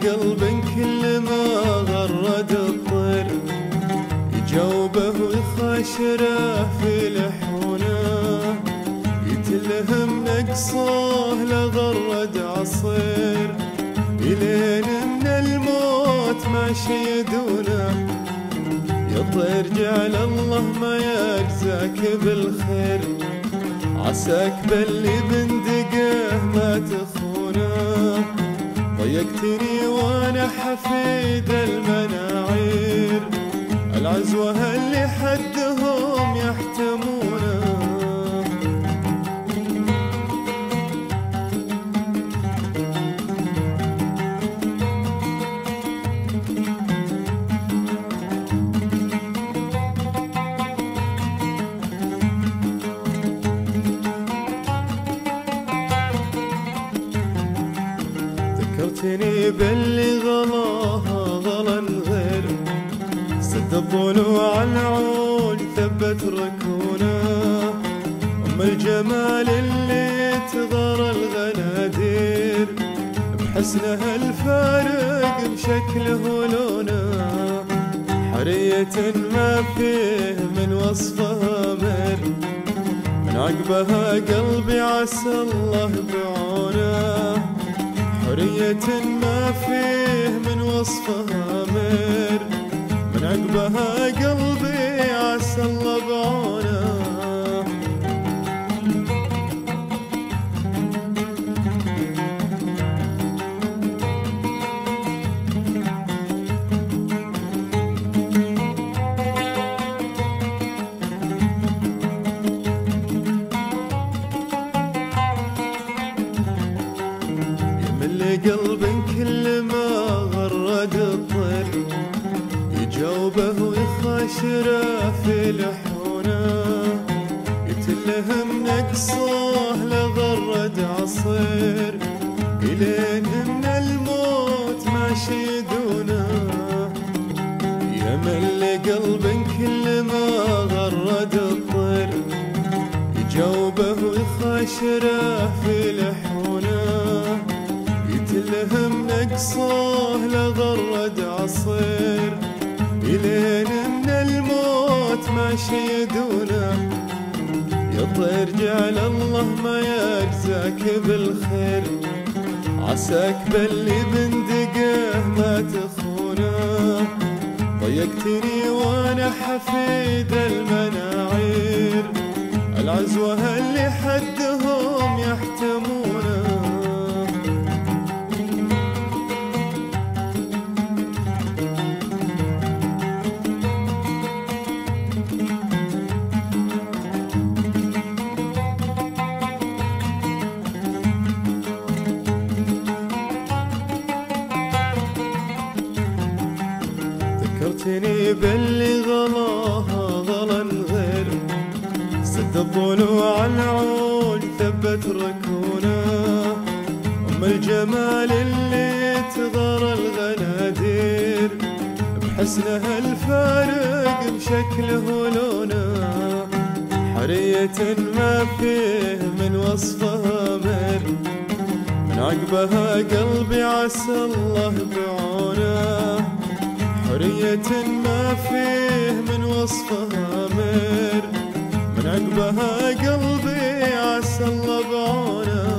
قلب كل ما غرد الطير يجاوبه ويخاشره في لحونه، يتلهم نقصه لغرد عصير، إلين من الموت ما شيدونه. يا طير جعل الله ما يجزاك بالخير، عساك باللي بندقه ما تخونه. ضيقتني وانا حفيد المناعير، العزوة اللي حدهم يحتمونه. ذكرتني باللي غلاها غلا الغير، سد الضلوع العود ثبت ركونه. أم الجمال اللي تغار الغنادير، بحسنها الفارق بشكله ولونه. حرية ما فيه من وصفها مر، من عقبها قلبي عسى الله بعونه. حرية ما فيه من وصفها مر، من عقبها قلبي عسى الله بعونه. قلب كل ما غرد الطير يجاوبه ويخاشره في لحونه، يتلهم نقصه لغرد عصير، إلين من الموت ما شيدونه. يمل قلب كل ما غرد الطير يجاوبه ويخاشره في لحونه، يتلهم نقصه لغرد عصير، إلين من الموت ما شيدونه. يا طير جعل الله ما يجزاك بالخير، عساك باللي بندقه ما تخونه. ضيقتني وانا حفيد المناعير، العزوة اللي حدهم يحتمونه. ذكرتني باللي غلاها غلا الغير، سد الضلوع العود ثبت ركونه. أم الجمال اللي تغار الغنادير، بحسنها الفارق بشكله ولونه. حرية ما فيه من وصفها مر، من عقبها قلبي عسى الله بعونه. حرية ما فيه من وصفها مر، من عقبها قلبي عسى الله بعونه.